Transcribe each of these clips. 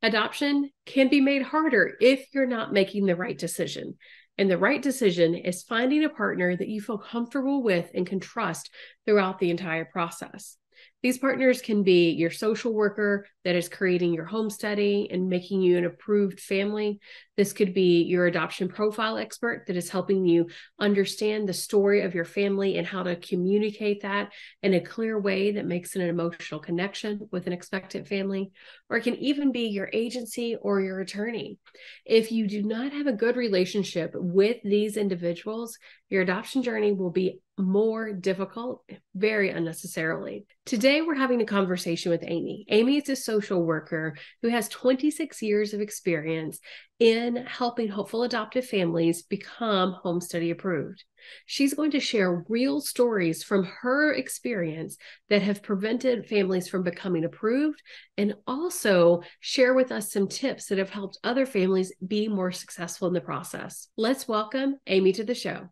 Adoption can be made harder if you're not making the right decision. And the right decision is finding a partner that you feel comfortable with and can trust throughout the entire process. These partners can be your social worker that is creating your home study and making you an approved family. This could be your adoption profile expert that is helping you understand the story of your family and how to communicate that in a clear way that makes an emotional connection with an expectant family. Or it can even be your agency or your attorney. If you do not have a good relationship with these individuals, your adoption journey will be more difficult, very unnecessarily. Today, we're having a conversation with Amy. Amy is a social worker who has 26 years of experience in helping hopeful adoptive families become home study approved. She's going to share real stories from her experience that have prevented families from becoming approved, and also share with us some tips that have helped other families be more successful in the process. Let's welcome Amy to the show.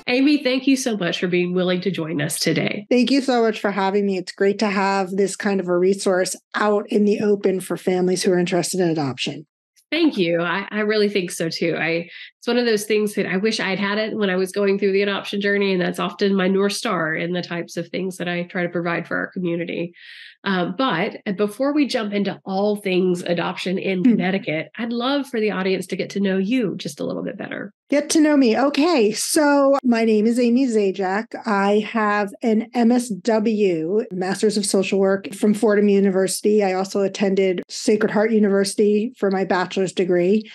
Amy, thank you so much for being willing to join us today. Thank you so much for having me. It's great to have this kind of a resource out in the open for families who are interested in adoption. Thank you. I really think so too. It's one of those things that I wish I'd had it when I was going through the adoption journey, and that's often my North Star in the types of things that I try to provide for our community. But before we jump into all things adoption in Connecticut, I'd love for the audience to get to know you just a little bit better. Get to know me. Okay, so my name is Amy Zajac. I have an MSW, Master's of Social Work, from Fordham University. I also attended Sacred Heart University for my bachelor's degree.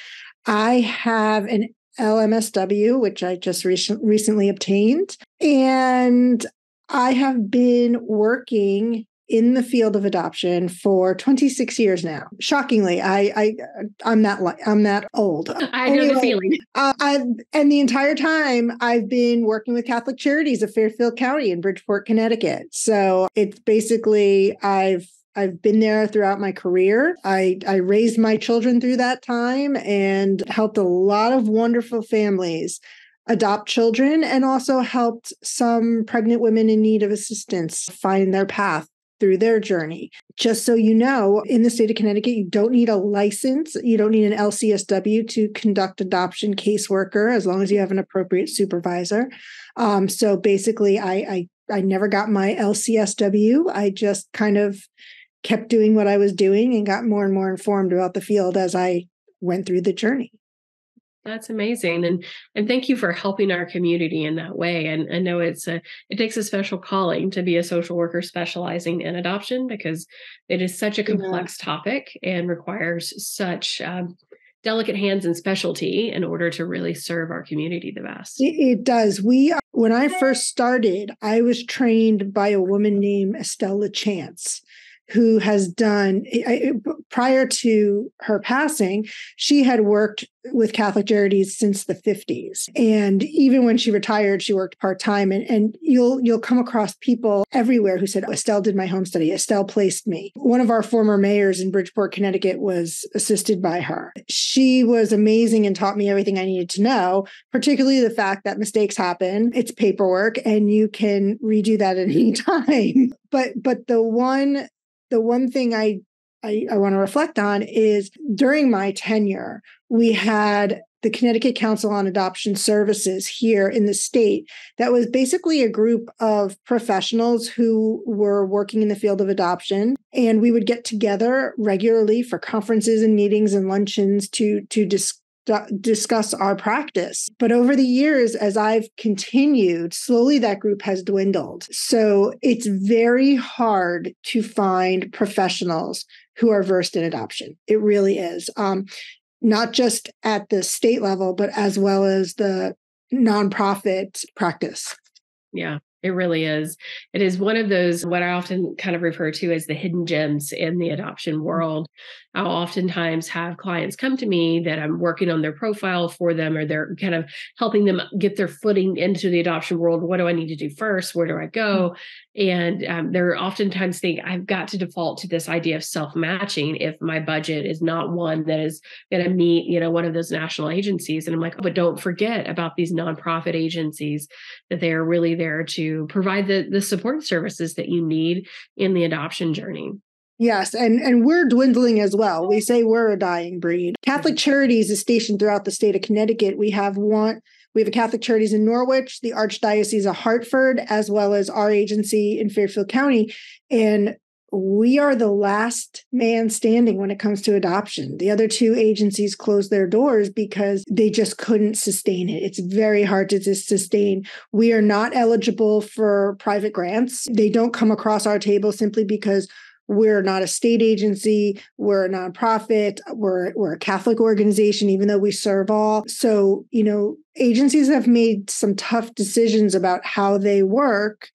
I have an LMSW, which I just recently obtained. And I have been working in the field of adoption for 26 years now. Shockingly, I'm that old. I know the feeling. And the entire time I've been working with Catholic Charities of Fairfield County in Bridgeport, Connecticut. So it's basically I've been there throughout my career. I raised my children through that time and helped a lot of wonderful families adopt children, and also helped some pregnant women in need of assistance find their path through their journey. Just so you know, in the state of Connecticut, you don't need a license. You don't need an LCSW to conduct adoption caseworker, as long as you have an appropriate supervisor. So basically, I never got my LCSW. I just kind of kept doing what I was doing and got more and more informed about the field as I went through the journey. That's amazing. And thank you for helping our community in that way. And I know it takes a special calling to be a social worker specializing in adoption, because it is such a complex topic and requires such delicate hands and specialty in order to really serve our community the best. It does. When I first started, I was trained by a woman named Estelle LaChance, who has done, prior to her passing, she had worked with Catholic Charities since the 50s. And even when she retired, she worked part-time. And you'll come across people everywhere who said, Estelle did my home study. Estelle placed me. One of our former mayors in Bridgeport, Connecticut was assisted by her. She was amazing and taught me everything I needed to know, particularly the fact that mistakes happen. It's paperwork and you can redo that at any time. But the one thing I want to reflect on is, during my tenure, we had the Connecticut Council on Adoption Services here in the state. That was basically a group of professionals who were working in the field of adoption. And we would get together regularly for conferences and meetings and luncheons to discuss our practice. But over the years, as I've continued, slowly that group has dwindled. So it's very hard to find professionals who are versed in adoption. It really is. Not just at the state level, but as well as the nonprofit practice. Yeah. It really is. It is one of those, what I often kind of refer to as the hidden gems in the adoption world. I'll oftentimes have clients come to me that I'm working on their profile for them, or they're kind of helping them get their footing into the adoption world. What do I need to do first? Where do I go? And they're oftentimes think I've got to default to this idea of self-matching if my budget is not one that is going to meet, one of those national agencies. And I'm like, but don't forget about these nonprofit agencies, that they are really there to provide the support services that you need in the adoption journey. Yes, and we're dwindling as well. We say we're a dying breed. Catholic Charities is stationed throughout the state of Connecticut. We have a Catholic Charities in Norwich, the Archdiocese of Hartford, as well as our agency in Fairfield County. And we are the last man standing when it comes to adoption. The other two agencies closed their doors because they just couldn't sustain it. It's very hard to sustain. We are not eligible for private grants. They don't come across our table simply because we're not a state agency. We're a nonprofit. We're a Catholic organization, even though we serve all. So, agencies have made some tough decisions about how they work,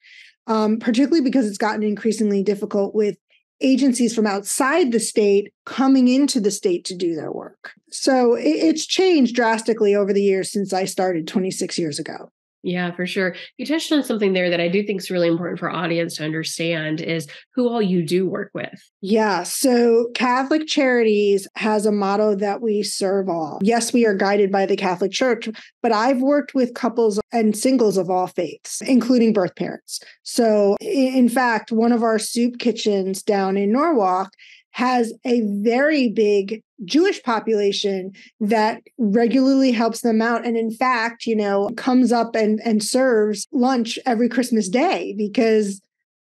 particularly because it's gotten increasingly difficult with agencies from outside the state coming into the state to do their work. So it's changed drastically over the years since I started 26 years ago. Yeah, for sure. You touched on something there that I do think is really important for our audience to understand is who all you do work with. Yeah. So Catholic Charities has a motto that we serve all. Yes, we are guided by the Catholic Church, but I've worked with couples and singles of all faiths, including birth parents. So in fact, one of our soup kitchens down in Norwalk has a very big Jewish population that regularly helps them out. And in fact, comes up and serves lunch every Christmas Day because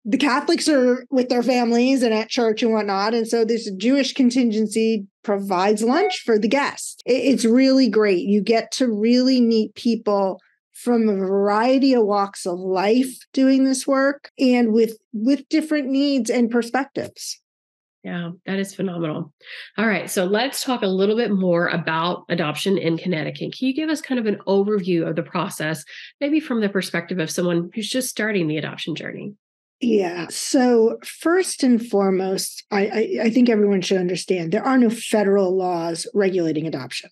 the Catholics are with their families and at church and whatnot. And so this Jewish contingency provides lunch for the guests. It's really great. You get to really meet people from a variety of walks of life doing this work and with different needs and perspectives. Yeah, that is phenomenal. All right. So let's talk a little bit more about adoption in Connecticut. Can you give us kind of an overview of the process, maybe from the perspective of someone who's just starting the adoption journey? Yeah. So first and foremost, I think everyone should understand there are no federal laws regulating adoption.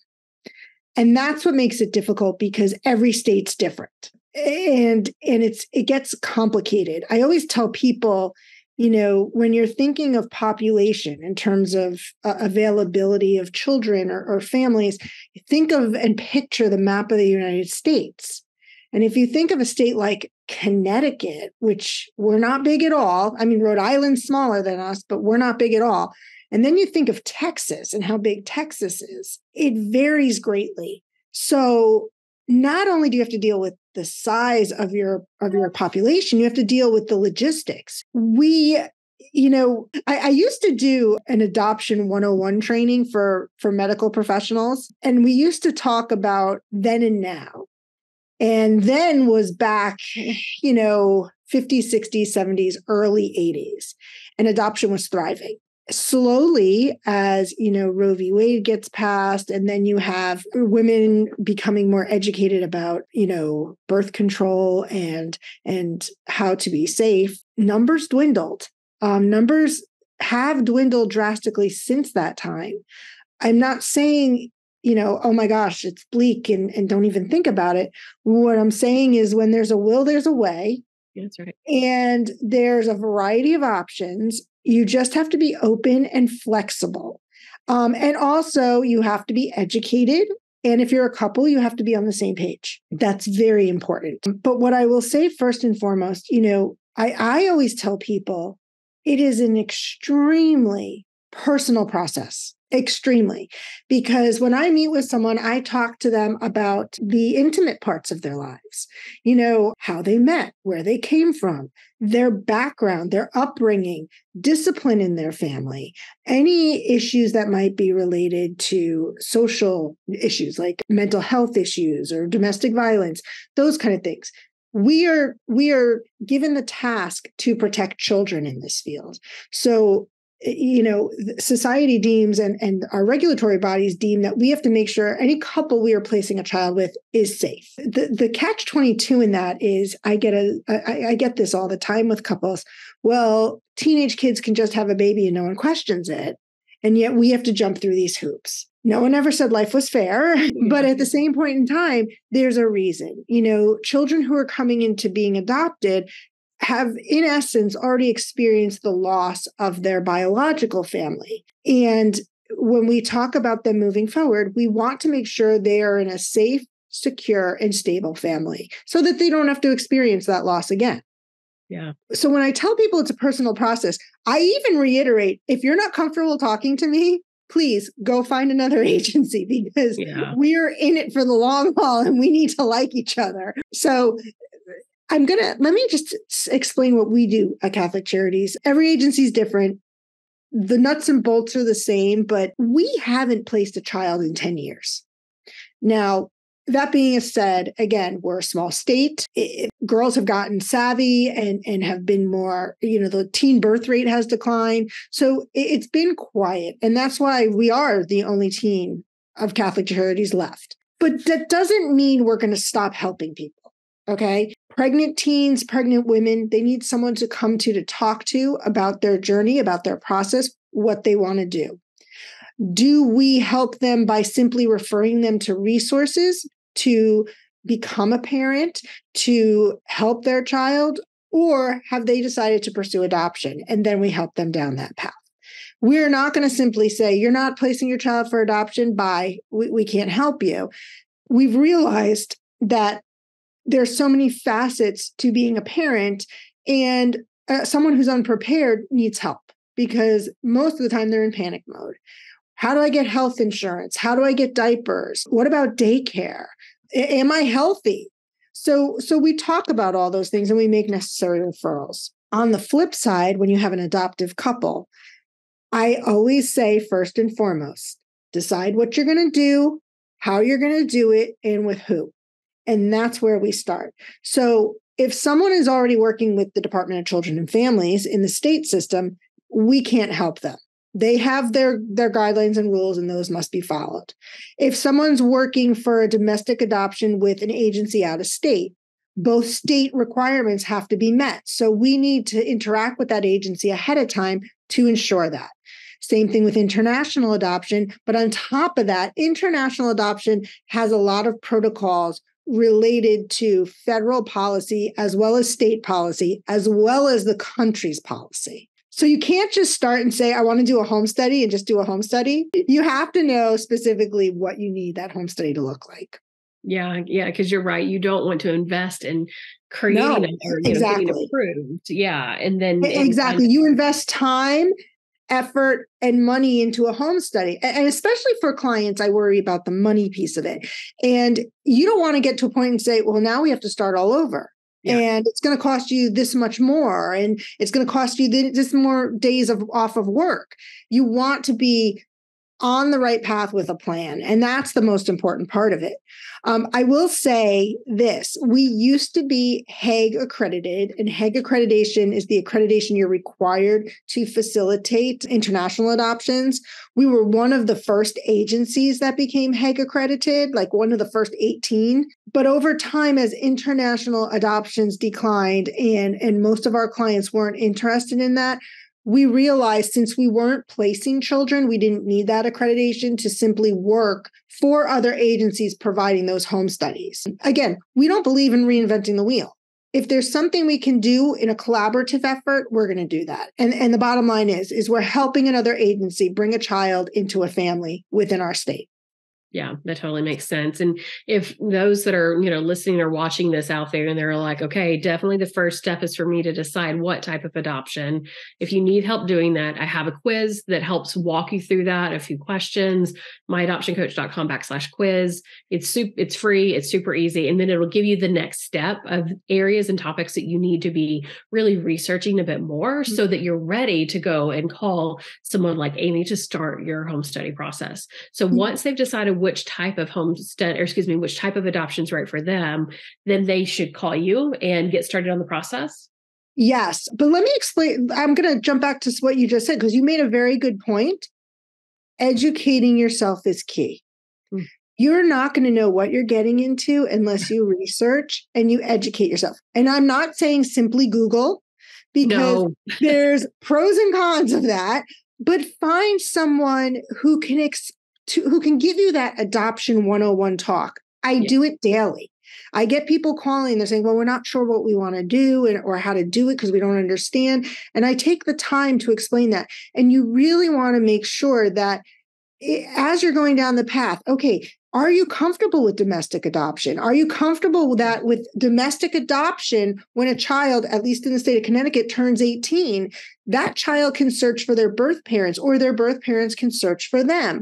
And that's what makes it difficult because every state's different. And it gets complicated. I always tell people, when you're thinking of population in terms of availability of children or families, think of and picture the map of the United States. And if you think of a state like Connecticut, which we're not big at all, I mean, Rhode Island's smaller than us, but we're not big at all. And then you think of Texas and how big Texas is, it varies greatly. So not only do you have to deal with the size of your population, you have to deal with the logistics. I used to do an adoption 101 training for medical professionals, and we used to talk about then and now. And then was back, 50s, 60s, 70s, early 80s, and adoption was thriving. Slowly, as Roe v. Wade gets passed, and then you have women becoming more educated about birth control and how to be safe, numbers dwindled. Numbers have dwindled drastically since that time. I'm not saying oh my gosh, it's bleak and don't even think about it. What I'm saying is when there's a will, there's a way. That's right. And there's a variety of options. You just have to be open and flexible. And also you have to be educated. And if you're a couple, you have to be on the same page. That's very important. But what I will say first and foremost, I always tell people it is an extremely personal process. Extremely. Because when I meet with someone, I talk to them about the intimate parts of their lives, how they met, where they came from, their background, their upbringing, discipline in their family, any issues that might be related to social issues like mental health issues or domestic violence, those kind of things. We are given the task to protect children in this field. So society deems and our regulatory bodies deem that we have to make sure any couple we are placing a child with is safe. The catch-22 in that is I get this all the time with couples. Well, teenage kids can just have a baby and no one questions it. And yet we have to jump through these hoops. No one ever said life was fair, but at the same point in time, there's a reason. Children who are coming into being adopted have, in essence, already experienced the loss of their biological family. And when we talk about them moving forward, we want to make sure they are in a safe, secure, and stable family so that they don't have to experience that loss again. Yeah. So when I tell people it's a personal process, I even reiterate, if you're not comfortable talking to me, please go find another agency, because Yeah. we're in it for the long haul and we need to like each other. So let me just explain what we do at Catholic Charities. Every agency is different. The nuts and bolts are the same, but we haven't placed a child in 10 years. Now, that being said, again, we're a small state. Girls have gotten savvy and have been more, the teen birth rate has declined. So it's been quiet. And that's why we are the only team of Catholic Charities left. But that doesn't mean we're going to stop helping people. Okay. Pregnant teens, pregnant women, they need someone to come to talk to about their journey, about their process, what they want to do. Do we help them by simply referring them to resources to become a parent, to help their child, or have they decided to pursue adoption? And then we help them down that path. We're not going to simply say, you're not placing your child for adoption, we can't help you. We've realized that there's so many facets to being a parent, and someone who's unprepared needs help because most of the time they're in panic mode. How do I get health insurance? How do I get diapers? What about daycare? Am I healthy? So we talk about all those things and we make necessary referrals. On the flip side, when you have an adoptive couple, I always say, first and foremost, decide what you're going to do, how you're going to do it, and with who. And that's where we start. So if someone is already working with the Department of Children and Families in the state system, we can't help them. They have their guidelines and rules, and those must be followed. If someone's working for a domestic adoption with an agency out of state, both state requirements have to be met. So we need to interact with that agency ahead of time to ensure that. Same thing with international adoption. But on top of that, international adoption has a lot of protocols related to federal policy, as well as state policy, as well as the country's policy. So you can't just start and say, I want to do a home study and just do a home study. You have to know specifically what you need that home study to look like. Yeah, because you're right. You don't want to invest in creating or getting approved. Yeah, and then exactly, you invest time, effort, and money into a home study. And especially for clients, I worry about the money piece of it. And you don't want to get to a point and say, well, now we have to start all over. Yeah. And it's going to cost you this much more. And it's going to cost you this more days off of work. You want to be on the right path with a plan. And that's the most important part of it. I will say this, we used to be Hague accredited, and Hague accreditation is the accreditation you're required to facilitate international adoptions. We were one of the first agencies that became Hague accredited, like one of the first 18. But over time, as international adoptions declined and most of our clients weren't interested in that, we realized since we weren't placing children, we didn't need that accreditation to simply work for other agencies providing those home studies. Again, we don't believe in reinventing the wheel. If there's something we can do in a collaborative effort, we're going to do that. And the bottom line is we're helping another agency bring a child into a family within our state. Yeah, that totally makes sense. And if those that are, listening or watching this out there and they're like, okay, definitely the first step is for me to decide what type of adoption. If you need help doing that, I have a quiz that helps walk you through that. A few questions, myadoptioncoach.com/quiz. It's free. It's super easy. And then it'll give you the next step of areas and topics that you need to be really researching a bit more so that you're ready to go and call someone like Amy to start your home study process. So once they've decided which type of which type of adoption is right for them, then they should call you and get started on the process. Yes. But let me explain. I'm going to jump back to what you just said, because you made a very good point. Educating yourself is key. You're not going to know what you're getting into unless you research and you educate yourself. And I'm not saying simply Google, because there's pros and cons of that, but find someone who can give you that adoption 101 talk. I do it daily. I get people calling, they're saying, well, we're not sure what we want to do or how to do it because we don't understand. And I take the time to explain that. And you really want to make sure that as you're going down the path, okay, Are you comfortable with domestic adoption? Are you comfortable with domestic adoption when a child, at least in the state of Connecticut, turns 18, that child can search for their birth parents or their birth parents can search for them?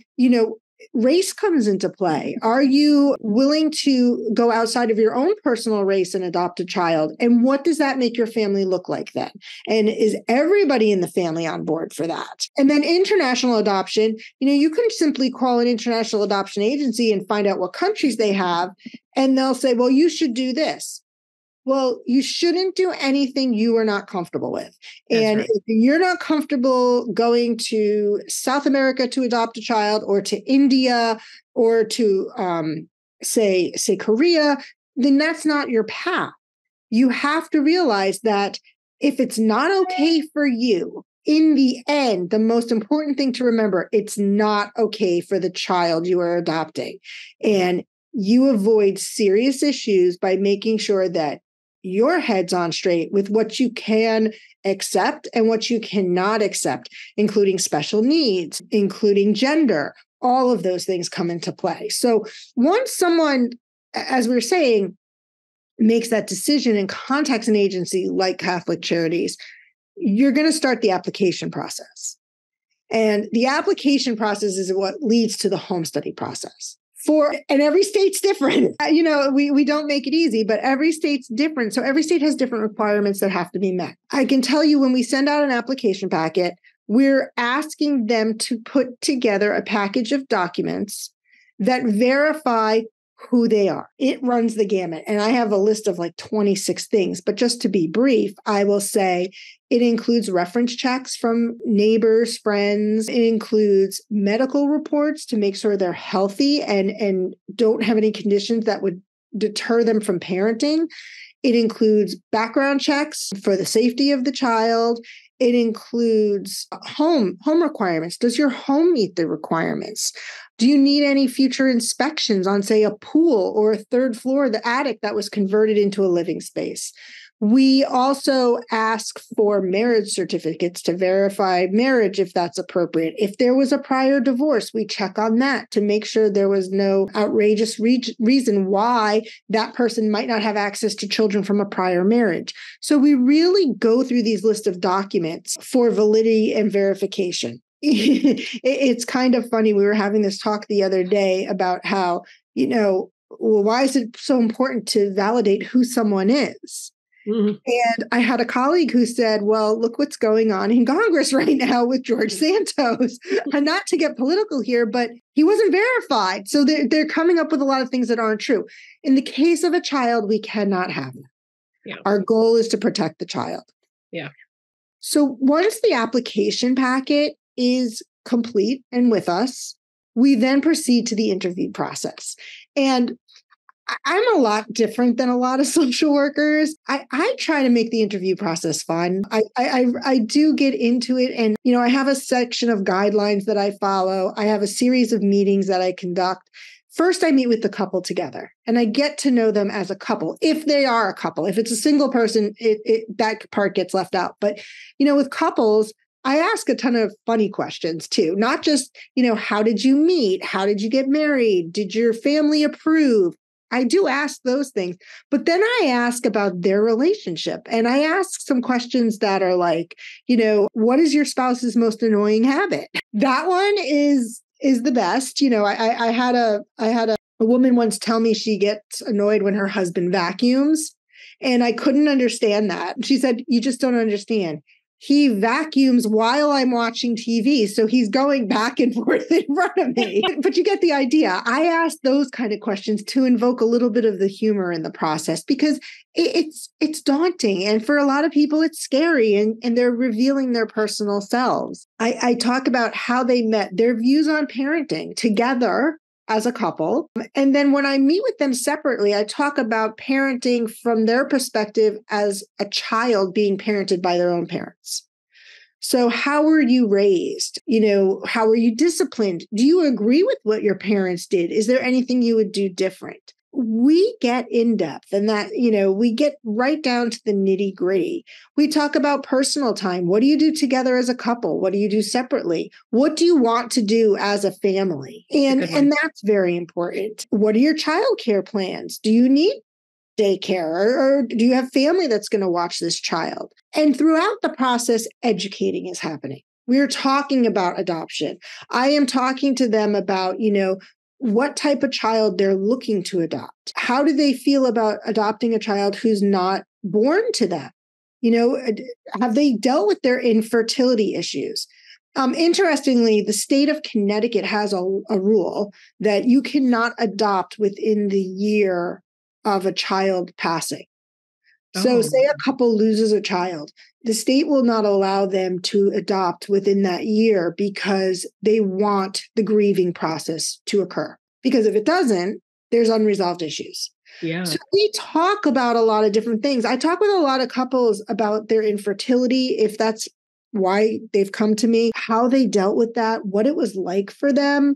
Race comes into play. Are you willing to go outside of your own personal race and adopt a child? And what does that make your family look like then? And is everybody in the family on board for that? And then international adoption, you can simply call an international adoption agency and find out what countries they have. And they'll say, well, you should do this. Well, you shouldn't do anything you are not comfortable with. And if you're not comfortable going to South America to adopt a child, or to India, or to say Korea, then that's not your path. You have to realize that if it's not okay for you, in the end, the most important thing to remember, it's not okay for the child you are adopting. And you avoid serious issues by making sure that your head's on straight with what you can accept and what you cannot accept, including special needs, including gender. All of those things come into play. So once someone, as we were saying, makes that decision and contacts an agency like Catholic Charities, you're going to start the application process. And the application process is what leads to the home study process. And every state's different. We don't make it easy, but every state's different. So every state has different requirements that have to be met. I can tell you, when we send out an application packet, we're asking them to put together a package of documents that verify who they are. It runs the gamut. And I have a list of like 26 things, but just to be brief, I will say it includes reference checks from neighbors, friends. It includes medical reports to make sure they're healthy and don't have any conditions that would deter them from parenting. It includes background checks for the safety of the child. It includes home requirements. Does your home meet the requirements? Do you need any future inspections on, say, a pool or a third floor, the attic that was converted into a living space? We also ask for marriage certificates to verify marriage if that's appropriate. If there was a prior divorce, we check on that to make sure there was no outrageous reason why that person might not have access to children from a prior marriage. So we really go through these list of documents for validity and verification. It's kind of funny. We were having this talk the other day about how, why is it so important to validate who someone is? Mm-hmm. And I had a colleague who said, well, look what's going on in Congress right now with George Santos. And not to get political here, but he wasn't verified. So they're coming up with a lot of things that aren't true. In the case of a child, we cannot have that. Yeah. Our goal is to protect the child. Yeah. So once the application packet is complete and with us, we then proceed to the interview process. And I'm a lot different than a lot of social workers. I try to make the interview process fun. I do get into it. And, I have a section of guidelines that I follow. I have a series of meetings that I conduct. First, I meet with the couple together and I get to know them as a couple. If they are a couple, if it's a single person, that part gets left out. But, with couples, I ask a ton of funny questions too, not just, how did you meet? How did you get married? Did your family approve? I do ask those things, but then I ask about their relationship and I ask some questions that are like, what is your spouse's most annoying habit? That one is the best. I had a woman once tell me she gets annoyed when her husband vacuums, and I couldn't understand that. She said, you just don't understand. He vacuums while I'm watching TV. So he's going back and forth in front of me. But you get the idea. I ask those kind of questions to invoke a little bit of the humor in the process because it's daunting. And for a lot of people, it's scary and they're revealing their personal selves. I talk about how they met, their views on parenting together as a couple. And then when I meet with them separately, I talk about parenting from their perspective as a child being parented by their own parents. So how were you raised? How were you disciplined? Do you agree with what your parents did? Is there anything you would do different? we get in depth and that, we get right down to the nitty gritty. We talk about personal time. What do you do together as a couple? What do you do separately? What do you want to do as a family? And that's very important. What are your childcare plans? Do you need daycare or do you have family that's going to watch this child? And throughout the process, educating is happening. We're talking about adoption. I am talking to them about, what type of child they're looking to adopt. How do they feel about adopting a child who's not born to them? Have they dealt with their infertility issues? Interestingly, the state of Connecticut has a rule that you cannot adopt within the year of a child passing. So say a couple loses a child, the state will not allow them to adopt within that year because they want the grieving process to occur. Because if it doesn't, there's unresolved issues. Yeah. So we talk about a lot of different things. I talk with a lot of couples about their infertility, if that's why they've come to me, how they dealt with that, what it was like for them.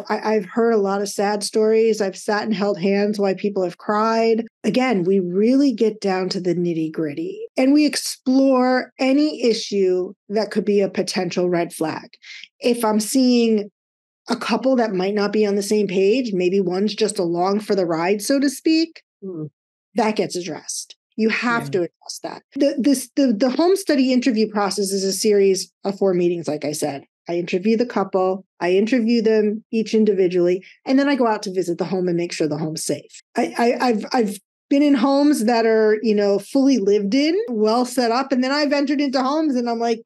I've heard a lot of sad stories. I've sat and held hands while people have cried. Again, we really get down to the nitty gritty and we explore any issue that could be a potential red flag. If I'm seeing a couple that might not be on the same page, maybe one's just along for the ride, so to speak, that gets addressed. You have to address that. The home study interview process is a series of 4 meetings, like I said. I interview the couple, I interview them each individually, and then I go out to visit the home and make sure the home's safe. I've been in homes that are, fully lived in, well set up, and then I've entered into homes and I'm like,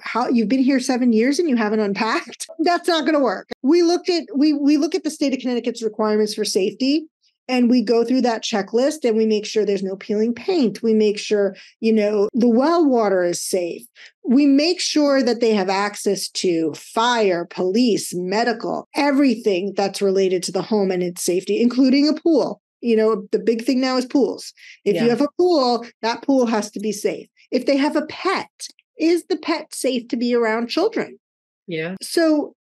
how you've been here 7 years and you haven't unpacked? That's not going to work. We look at the state of Connecticut's requirements for safety. And we go through that checklist and we make sure there's no peeling paint. We make sure, the well water is safe. We make sure that they have access to fire, police, medical, everything that's related to the home and its safety, including a pool. The big thing now is pools. If you have a pool, that pool has to be safe. If they have a pet, is the pet safe to be around children? Yeah. So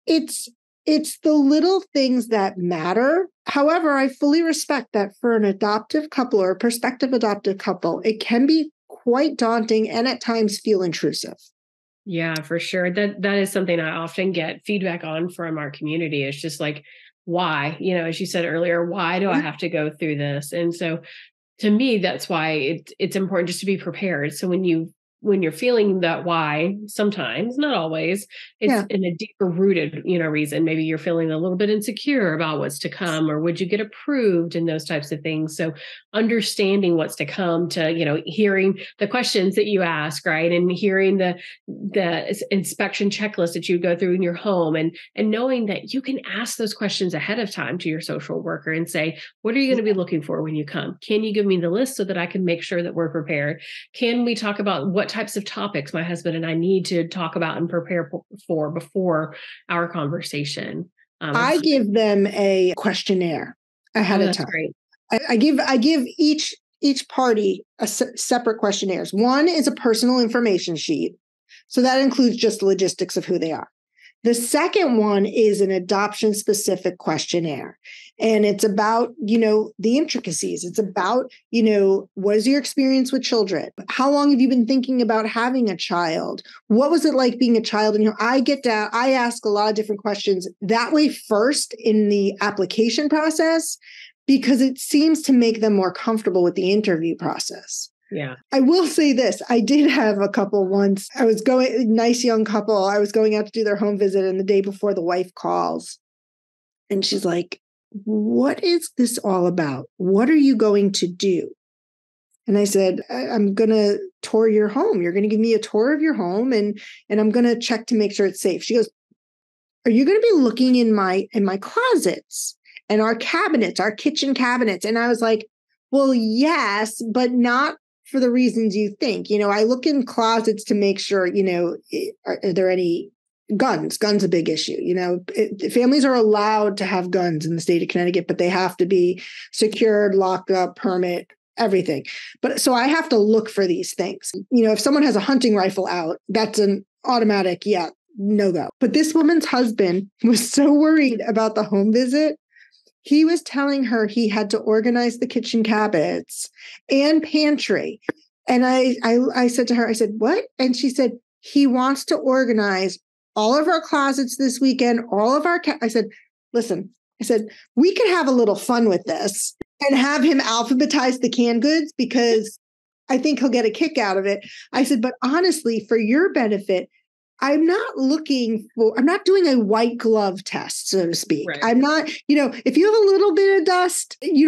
it's the little things that matter. However, I fully respect that for an adoptive couple or a prospective adoptive couple, it can be quite daunting and at times feel intrusive. Yeah, for sure. That is something I often get feedback on from our community. It's just like, why? As you said earlier, why do I have to go through this? And so to me, that's why it's important just to be prepared. So when you're feeling that why, sometimes, not always, it's in a deeper rooted, reason. Maybe you're feeling a little bit insecure about what's to come, or would you get approved and those types of things. So understanding what's to come to, hearing the questions that you ask, right. And hearing the inspection checklist that you go through in your home and knowing that you can ask those questions ahead of time to your social worker and say, what are you going to be looking for when you come? Can you give me the list so that I can make sure that we're prepared? Can we talk about what types of topics my husband and I need to talk about and prepare for before our conversation? I give them a questionnaire ahead of time. Great. I give each party separate questionnaires. One is a personal information sheet. So that includes just the logistics of who they are. The second one is an adoption specific questionnaire. And it's about, the intricacies. It's about, what is your experience with children? How long have you been thinking about having a child? What was it like being a child? And I ask a lot of different questions that way first in the application process, because it seems to make them more comfortable with the interview process. Yeah. I will say this. I did have a couple once. Nice young couple. I was going out to do their home visit, and the day before the wife calls and she's like, what is this all about? What are you going to do? And I said, I'm going to tour your home. You're going to give me a tour of your home and I'm going to check to make sure it's safe. She goes, are you going to be looking in my closets and our cabinets, our kitchen cabinets? And I was like, well, yes, but not for the reasons you think. I look in closets to make sure, are there any guns? Guns a big issue. Families are allowed to have guns in the state of Connecticut, but they have to be secured, locked up, permit, everything. But so I have to look for these things. If someone has a hunting rifle out, that's an automatic, no go. But this woman's husband was so worried about the home visit. he was telling her he had to organize the kitchen cabinets and pantry. And I said to her, I said, what? And she said, he wants to organize all of our closets this weekend, all of our, I said, listen, I said, we could have a little fun with this and have him alphabetize the canned goods because I think he'll get a kick out of it. I said, but honestly, for your benefit, I'm not doing a white glove test, so to speak. Right. I'm not, if you have a little bit of dust, you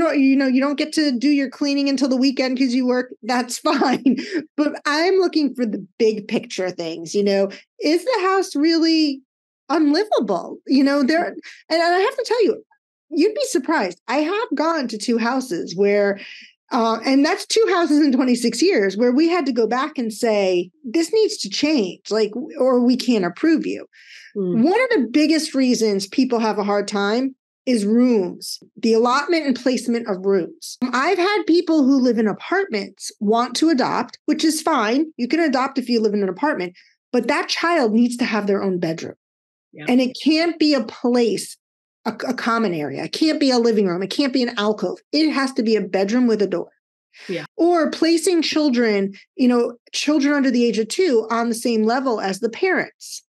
don't get to do your cleaning until the weekend because you work, that's fine. But I'm looking for the big picture things, is the house really unlivable? And I have to tell you, you'd be surprised. I have gone to 2 houses where and that's 2 houses in 26 years where we had to go back and say, this needs to change, or we can't approve you. One of the biggest reasons people have a hard time is rooms, the allotment and placement of rooms. I've had people who live in apartments want to adopt, which is fine. You can adopt if you live in an apartment, but that child needs to have their own bedroom. Yeah. And it can't be a place, a common area. It can't be a living room. It can't be an alcove. It has to be a bedroom with a door. Yeah. Or placing children, children under the age of 2 on the same level as the parents.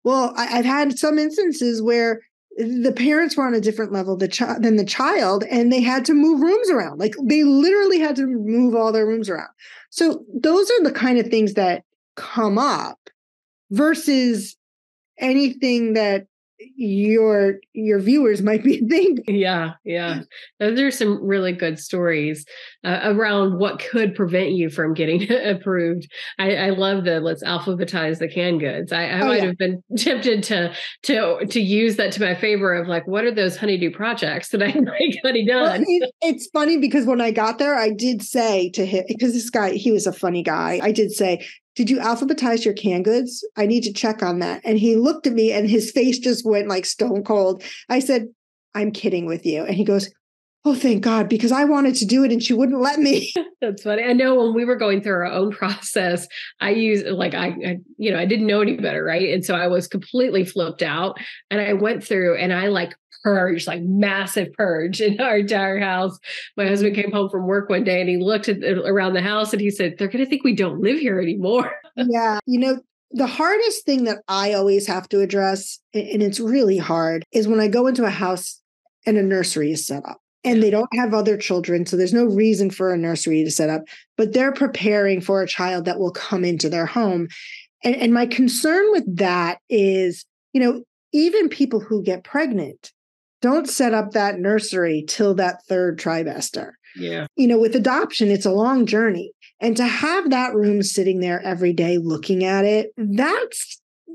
Well, I've had some instances where the parents were on a different level than the child, and they had to move rooms around. They literally had to move all their rooms around. So those are the kind of things that come up versus anything that your viewers might be thinking. Yeah. Those are some really good stories around what could prevent you from getting approved. I love let's alphabetize the canned goods. I might have been tempted to use that to my favor of what are those honeydew projects that I like honey done? Well, it's funny because when I got there, I did say to him, because this guy, he was a funny guy. I did say, did you alphabetize your canned goods? I need to check on that. And he looked at me and his face just went stone cold. I said, I'm kidding with you. And he goes, oh, thank God, because I wanted to do it and she wouldn't let me. That's funny. I know when we were going through our own process, I used I didn't know any better. Right. And so I was completely flipped out and I went through and I purge, massive purge in our entire house. My husband came home from work one day and he looked around the house and he said, they're going to think we don't live here anymore. Yeah. The hardest thing that I always have to address, and it's really hard, is when I go into a house and a nursery is set up and they don't have other children. So there's no reason for a nursery to set up, but they're preparing for a child that will come into their home. And my concern with that is, even people who get pregnant don't set up that nursery till that 3rd trimester. Yeah. With adoption, it's a long journey. And to have that room sitting there every day looking at it,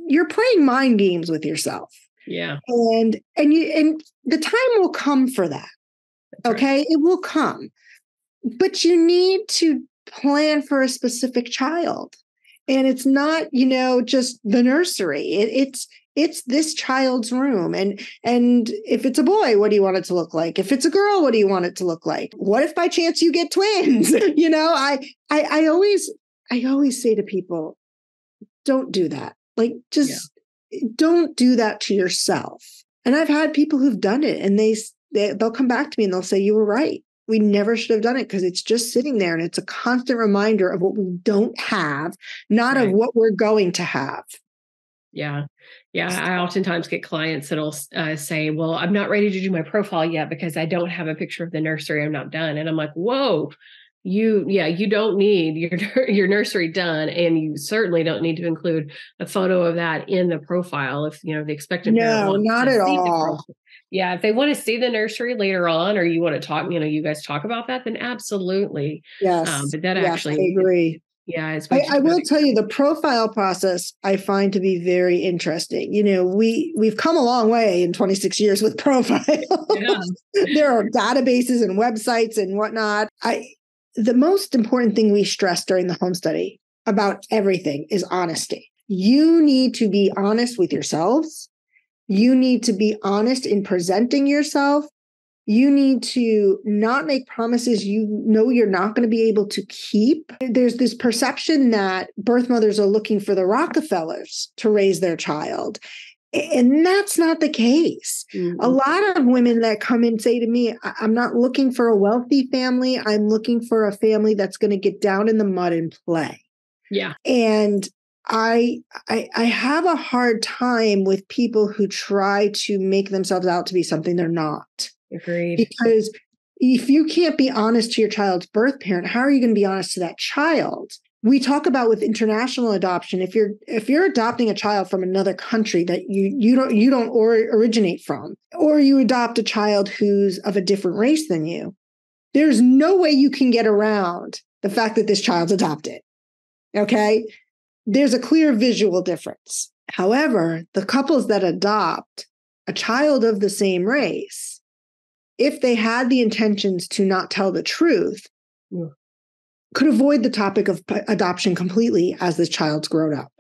you're playing mind games with yourself. Yeah. And the time will come for that. That's okay. Right. It will come. But you need to plan for a specific child. And it's not, just the nursery. It's this child's room. And if it's a boy, what do you want it to look like? If it's a girl, what do you want it to look like? What if by chance you get twins? I always say to people, don't do that. Don't do that to yourself. And I've had people who've done it and they'll come back to me and they'll say, you were right. We never should have done it because it's just sitting there and it's a constant reminder of what we don't have, not of what we're going to have. Yeah. I oftentimes get clients that'll say, well, I'm not ready to do my profile yet because I don't have a picture of the nursery. I'm not done. And I'm like, whoa, you don't need your nursery done. And you certainly don't need to include a photo of that in the profile if, the expectant parent wants not at all. Yeah. If they want to see the nursery later on, or you want to talk, you guys talk about that, then absolutely. Yes. But that actually, I agree. Yeah. I will tell you the profile process I find to be very interesting. We've come a long way in 26 years with profiles. Yeah. There are databases and websites and whatnot. The most important thing we stress during the home study about everything is honesty. You need to be honest with yourselves. You need to be honest in presenting yourself. You need to not make promises you're not going to be able to keep. There's this perception that birth mothers are looking for the Rockefellers to raise their child. And that's not the case. Mm-hmm. A lot of women that come and say to me, I'm not looking for a wealthy family. I'm looking for a family that's going to get down in the mud and play. Yeah. And I have a hard time with people who try to make themselves out to be something they're not. Agreed. Because if you can't be honest to your child's birth parent, how are you going to be honest to that child? We talk about with international adoption, if you're adopting a child from another country that you don't originate from, or you adopt a child who's of a different race than you, there's no way you can get around the fact that this child's adopted. Okay? There's a clear visual difference. However, the couples that adopt a child of the same race, if they had the intentions to not tell the truth, could avoid the topic of adoption completely as this child's grown up.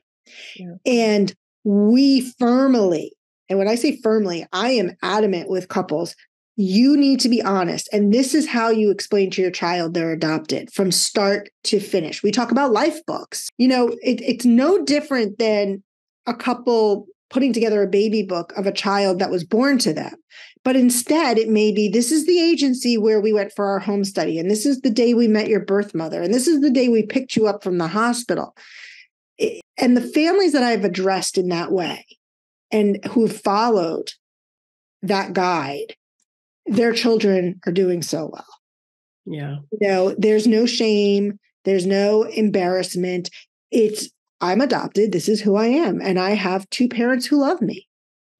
Yeah. And we firmly, and when I say firmly, I am adamant with couples, you need to be honest. And this is how you explain to your child they're adopted from start to finish. We talk about life books. It's no different than a couple putting together a baby book of a child that was born to them. But instead, it may be, this is the agency where we went for our home study, and this is the day we met your birth mother, and this is the day we picked you up from the hospital. And the families that I've addressed in that way and who've followed that guide, their children are doing so well. Yeah. There's no shame. There's no embarrassment. I'm adopted. This is who I am. And I have two parents who love me.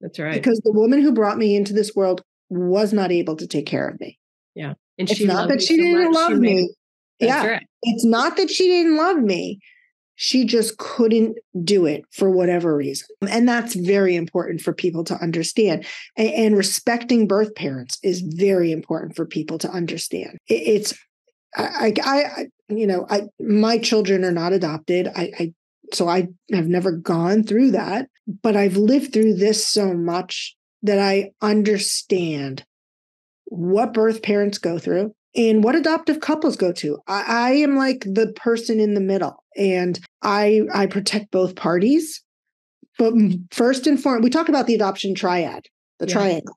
That's right. Because the woman who brought me into this world was not able to take care of me. Yeah. And it's not that she didn't love me. Yeah. Right. It's not that she didn't love me. She just couldn't do it for whatever reason. And that's very important for people to understand. And respecting birth parents is very important for people to understand. My children are not adopted. So I have never gone through that, but I've lived through this so much that I understand what birth parents go through and what adoptive couples go to. I am like the person in the middle, and I protect both parties. But first and foremost, we talk about the adoption triad, the triangle.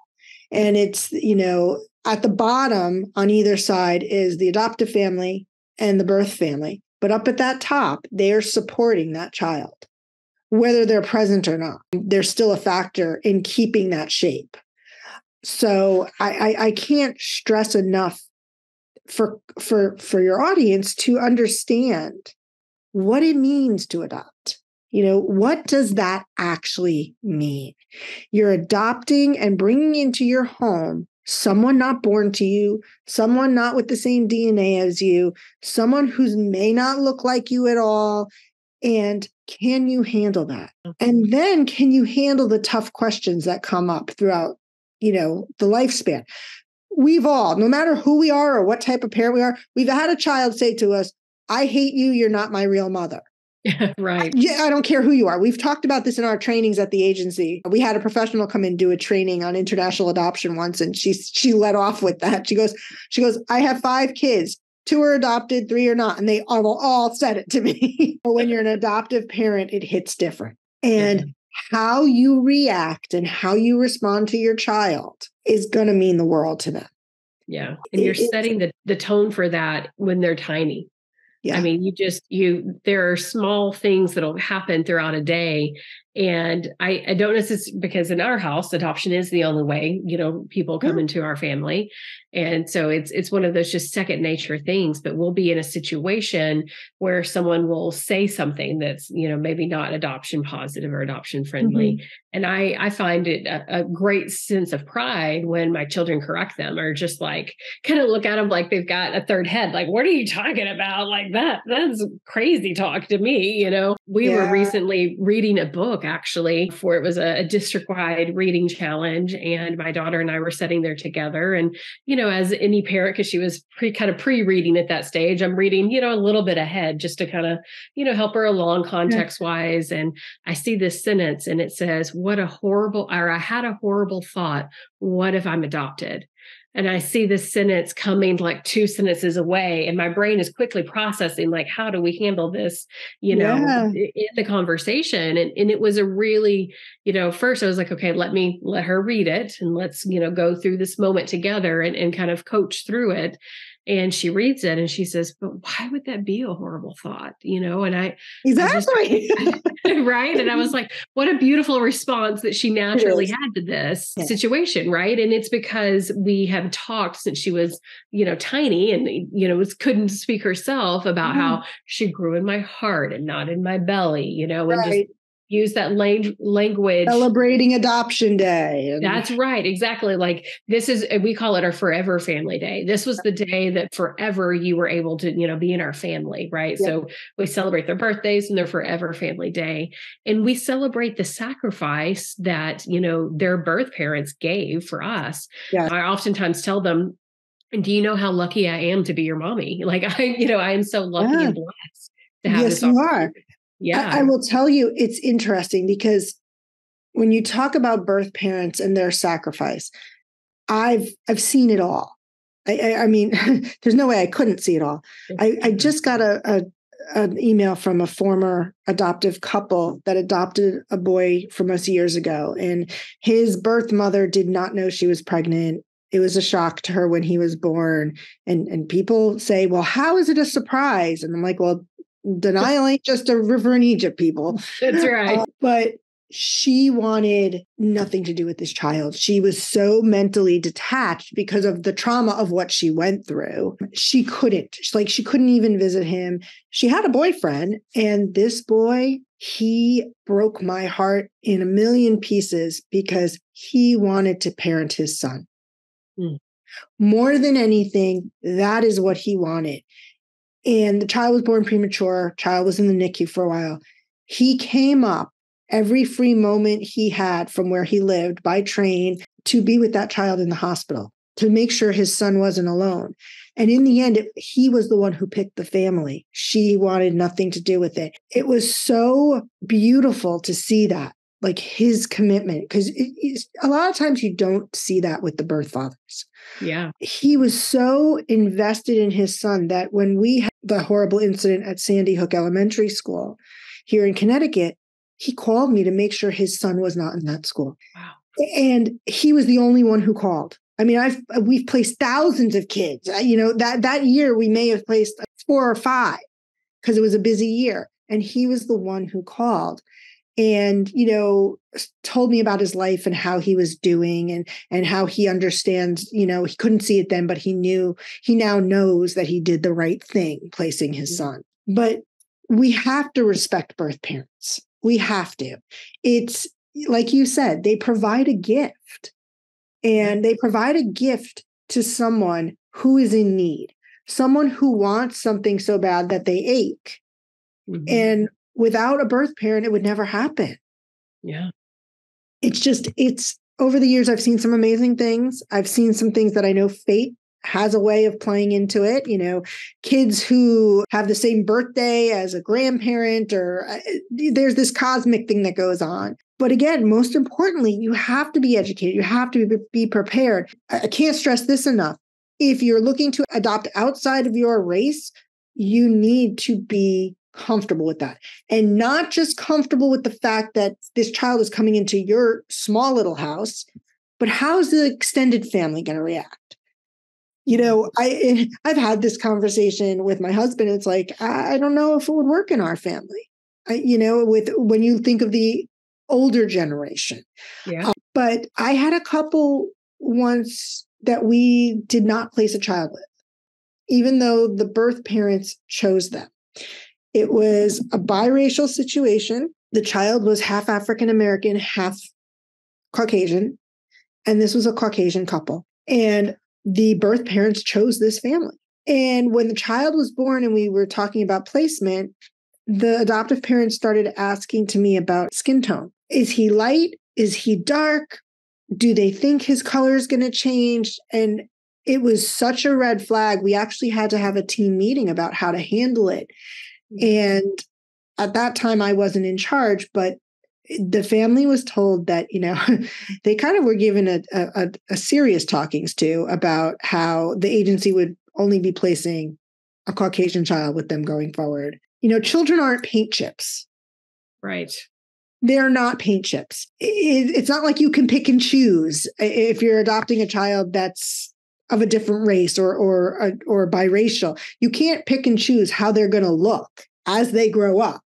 And it's, at the bottom on either side is the adoptive family and the birth family. But up at that top, they're supporting that child, whether they're present or not. They're still a factor in keeping that shape. So I can't stress enough for your audience to understand what it means to adopt. What does that actually mean? You're adopting and bringing into your home someone not born to you, someone not with the same DNA as you, someone who may not look like you at all. And can you handle that? And then can you handle the tough questions that come up throughout, the lifespan? We've all, no matter who we are or what type of parent we are, we've had a child say to us, I hate you, you're not my real mother. Right. I don't care who you are. We've talked about this in our trainings at the agency. We had a professional come and do a training on international adoption once, and she led off with that. She goes, I have 5 kids. 2 are adopted, 3 are not. And they all said it to me. But when you're an adoptive parent, it hits different. And how you react and how you respond to your child is going to mean the world to them. Yeah. And you're setting the tone for that when they're tiny. Yeah. I mean, there are small things that'll happen throughout a day. And I don't know if it's because in our house, adoption is the only way, people come into our family. And so it's one of those just second nature things, but we'll be in a situation where someone will say something that's, maybe not adoption positive or adoption friendly. Mm-hmm. And I find it a great sense of pride when my children correct them, or just like kind of look at them like they've got a third head. Like, what are you talking about? Like that's crazy talk to me. We were recently reading a book, actually, for it was a district-wide reading challenge. And my daughter and I were sitting there together. And, as any parent, because she was pre-reading at that stage, I'm reading, a little bit ahead just to kind of, help her along context-wise. And I see this sentence and it says, I had a horrible thought. What if I'm adopted? and I see this sentence coming like 2 sentences away, and my brain is quickly processing, like, how do we handle this, Yeah. in the conversation? And it was a really, first I was like, okay, let her read it, and let's, go through this moment together and kind of coach through it. And she reads it and she says, but why would that be a horrible thought? And I just, Exactly. right. And I was like, what a beautiful response that she naturally had to this situation. Right. And it's because we have talked since she was, tiny and, couldn't speak herself about how she grew in my heart and not in my belly, and just use that language. Celebrating Adoption Day. That's right. Exactly. Like we call it our forever family day. This was the day that forever you were able to, be in our family. Right. Yep. So we celebrate their birthdays and their forever family day. And we celebrate the sacrifice that, their birth parents gave for us. Yeah. I oftentimes tell them, and do you know how lucky I am to be your mommy? Like I am so lucky and blessed to have this. Yes, you are. Yeah. I will tell you, it's interesting because when you talk about birth parents and their sacrifice, I've seen it all. I mean, there's no way I couldn't see it all. I just got an email from a former adoptive couple that adopted a boy from us years ago, and his birth mother did not know she was pregnant. It was a shock to her when he was born. And people say, well, how is it a surprise? And I'm like, well, denial ain't just a river in Egypt, people. That's right. But she wanted nothing to do with this child. She was so mentally detached because of the trauma of what she went through. She couldn't. She couldn't even visit him. She had a boyfriend, and this boy, he broke my heart in a million pieces because he wanted to parent his son. More than anything, that is what he wanted. And the child was born premature. Child was in the NICU for a while. He came up every free moment he had from where he lived by train to be with that child in the hospital, to make sure his son wasn't alone. And in the end, he was the one who picked the family. She wanted nothing to do with it. It was so beautiful to see that, like his commitment, because a lot of times you don't see that with the birth fathers. Yeah. He was so invested in his son that when we had the horrible incident at Sandy Hook Elementary School here in Connecticut, he called me to make sure his son was not in that school. Wow. And he was the only one who called. I mean, we've placed thousands of kids. That year we may have placed 4 or 5 because it was a busy year. And he was the one who called and, told me about his life and how he was doing and how he understands, he couldn't see it then, but he now knows that he did the right thing, placing his son. But we have to respect birth parents. We have to. It's like you said, they provide a gift, and they provide a gift to someone who is in need, someone who wants something so bad that they ache. Mm-hmm. And without a birth parent, it would never happen. Yeah. It's over the years, I've seen some amazing things. I've seen some things that I know fate has a way of playing into it. Kids who have the same birthday as a grandparent, or there's this cosmic thing that goes on. But again, most importantly, you have to be educated. You have to be prepared. I can't stress this enough. If you're looking to adopt outside of your race, you need to be comfortable with that, and not just comfortable with the fact that this child is coming into your small little house, but how's the extended family going to react? I've had this conversation with my husband. It's like, I don't know if it would work in our family, when you think of the older generation. Yeah. But I had a couple once that we did not place a child with, even though the birth parents chose them. It was a biracial situation. The child was half African American, half Caucasian. And this was a Caucasian couple. And the birth parents chose this family. And when the child was born and we were talking about placement, the adoptive parents started asking to me about skin tone. Is he light? Is he dark? Do they think his color is going to change? And it was such a red flag. We actually had to have a team meeting about how to handle it. And at that time, I wasn't in charge, but the family was told that, they kind of were given a serious talkings to about how the agency would only be placing a Caucasian child with them going forward. Children aren't paint chips. Right. They're not paint chips. It's not like you can pick and choose if you're adopting a child that's of a different race or biracial. You can't pick and choose how they're going to look as they grow up.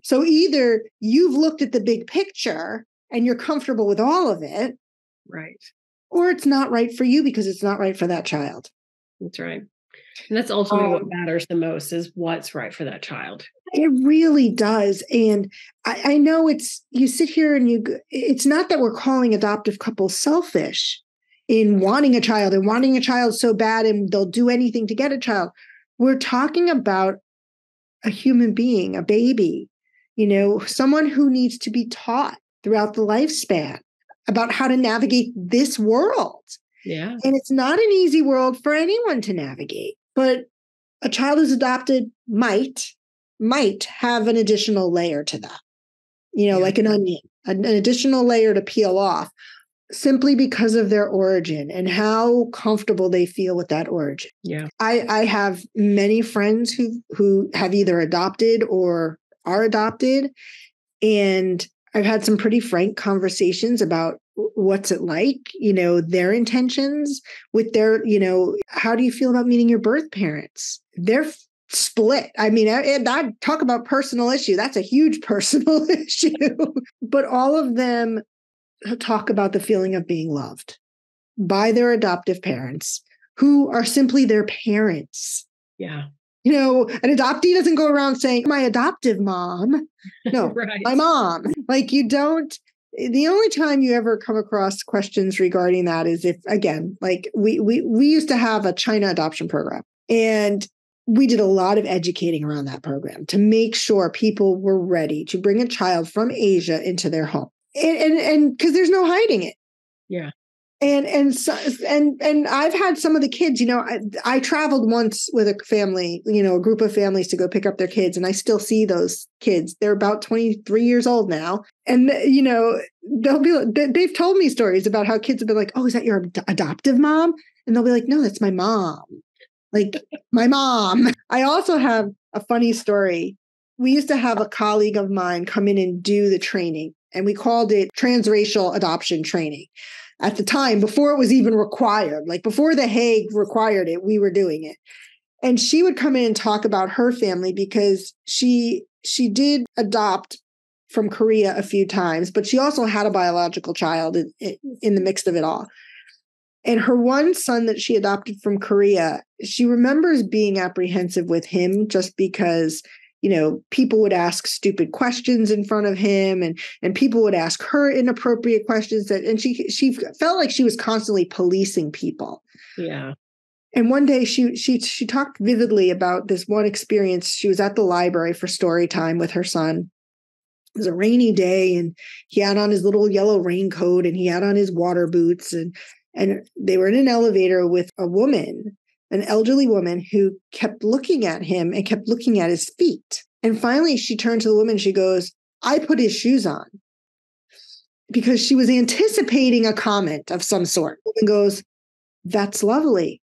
So either you've looked at the big picture and you're comfortable with all of it, right, or it's not right for you because it's not right for that child. That's right. And that's ultimately what matters the most, is what's right for that child. It really does. And I know you sit here and it's not that we're calling adoptive couples selfish in wanting a child and wanting a child so bad and they'll do anything to get a child. We're talking about a human being, a baby, someone who needs to be taught throughout the lifespan about how to navigate this world. Yeah. And it's not an easy world for anyone to navigate, but a child who's adopted might have an additional layer to that, like an onion, an additional layer to peel off simply because of their origin and how comfortable they feel with that origin. Yeah. I have many friends who have either adopted or are adopted. And I've had some pretty frank conversations about what's it like, their intentions with their, how do you feel about meeting your birth parents? They're split. I mean, I talk about personal issue. That's a huge personal issue. But all of them talk about the feeling of being loved by their adoptive parents, who are simply their parents. Yeah. An adoptee doesn't go around saying, my adoptive mom. No, right. My mom. Like, you don't. The only time you ever come across questions regarding that is if, again, like we used to have a China adoption program, and we did a lot of educating around that program to make sure people were ready to bring a child from Asia into their home. And because there's no hiding it. Yeah. And I've had some of the kids, I traveled once with a family, a group of families to go pick up their kids. And I still see those kids. They're about 23 years old now. And, they've told me stories about how kids have been like, oh, is that your adoptive mom? And they'll be like, no, that's my mom. Like, my mom. I also have a funny story. We used to have a colleague of mine come in and do the training, and we called it transracial adoption training. At the time, before it was even required, like before the Hague required it, we were doing it. And she would come in and talk about her family because she did adopt from Korea a few times, but she also had a biological child in the mix of it all. And her one son that she adopted from Korea, she remembers being apprehensive with him just because people would ask stupid questions in front of him, and people would ask her inappropriate questions and she felt like she was constantly policing people. Yeah. And one day she talked vividly about this one experience. She was at the library for story time with her son. It was a rainy day, and he had on his little yellow raincoat and he had on his water boots, and they were in an elevator with a woman, an elderly woman, who kept looking at him and kept looking at his feet. And finally, she turned to the woman. She goes, I put his shoes on, because she was anticipating a comment of some sort. The woman goes, that's lovely,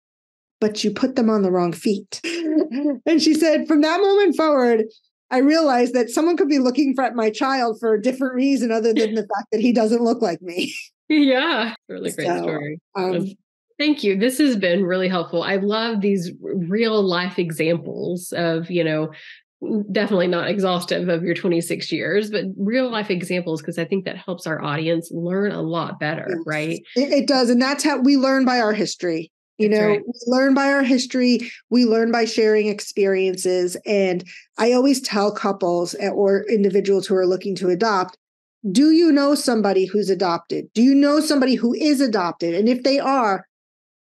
but you put them on the wrong feet. And she said, from that moment forward, I realized that someone could be looking at my child for a different reason other than the fact that he doesn't look like me. Yeah. Really great story. Thank you. This has been really helpful. I love these real life examples of, definitely not exhaustive of your 26 years, but real life examples, because I think that helps our audience learn a lot better, yes. Right? It does. And that's how we learn, by our history. Right. We learn by our history. We learn by sharing experiences. And I always tell couples or individuals who are looking to adopt, do you know somebody who's adopted? Do you know somebody who is adopted? And if they are,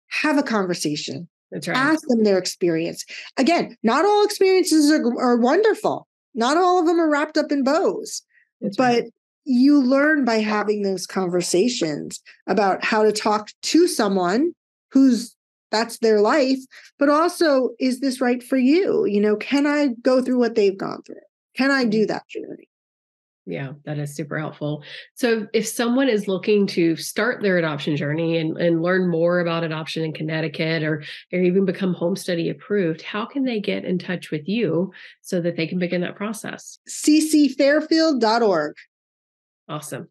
have a conversation. That's right. Ask them their experience. Again, not all experiences are wonderful. Not all of them are wrapped up in bows. That's but right. You learn by having those conversations about how to talk to someone that's their life, but also, is this right for you? Can I go through what they've gone through? Can I do that journey? Yeah, that is super helpful. So if someone is looking to start their adoption journey and learn more about adoption in Connecticut or even become home study approved, how can they get in touch with you so that they can begin that process? ccfairfield.org. Awesome.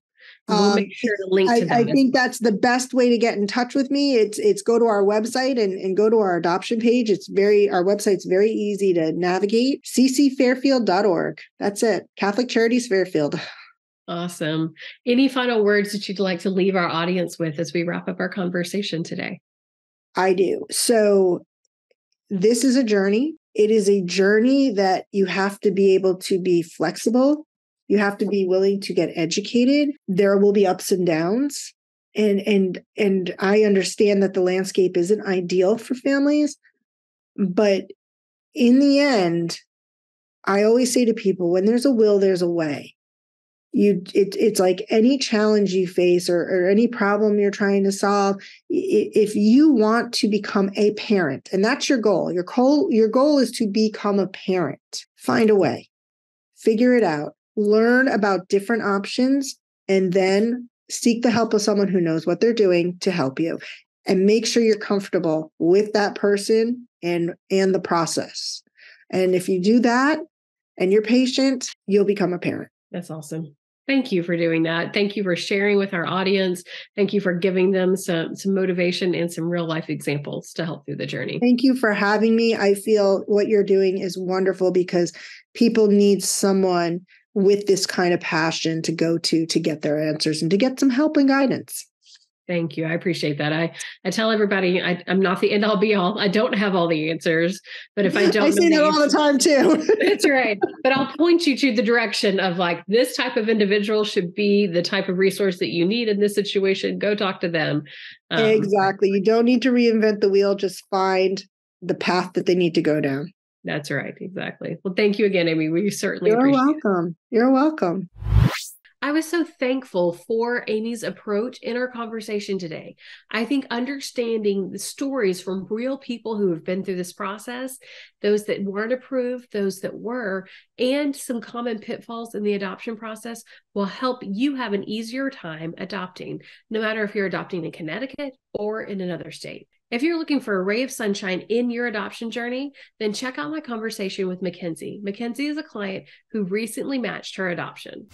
We'll make sure to link to that. I think that's the best way to get in touch with me. It's go to our website and go to our adoption page. Our website's very easy to navigate. ccfairfield.org. That's it. Catholic Charities Fairfield. Awesome. Any final words that you'd like to leave our audience with as we wrap up our conversation today? I do. So this is a journey. It is a journey that you have to be able to be flexible. You have to be willing to get educated. There will be ups and downs. And I understand that the landscape isn't ideal for families, but in the end, I always say to people, when there's a will, there's a way. It's like any challenge you face or any problem you're trying to solve. If you want to become a parent, and that's your goal, your goal is to become a parent, find a way, figure it out, learn about different options, and then seek the help of someone who knows what they're doing to help you. And make sure you're comfortable with that person and the process. And if you do that and you're patient, you'll become a parent. That's awesome. Thank you for doing that. Thank you for sharing with our audience. Thank you for giving them some motivation and some real life examples to help through the journey. Thank you for having me. I feel what you're doing is wonderful because people need someone with this kind of passion to go to get their answers and to get some help and guidance. Thank you. I appreciate that. I tell everybody I'm not the end all be all. I don't have all the answers, but if I don't, I say that all the time too. That's right. But I'll point you to the direction of like, this type of individual should be the type of resource that you need in this situation. Go talk to them. Exactly. You don't need to reinvent the wheel. Just find the path that they need to go down. That's right. Exactly. Well, thank you again, Amy. We certainly appreciate it. You're welcome. You're welcome. I was so thankful for Amy's approach in our conversation today. I think understanding the stories from real people who have been through this process, those that weren't approved, those that were, and some common pitfalls in the adoption process will help you have an easier time adopting, no matter if you're adopting in Connecticut or in another state. If you're looking for a ray of sunshine in your adoption journey, then check out my conversation with Mackenzie. Mackenzie is a client who recently matched her adoption.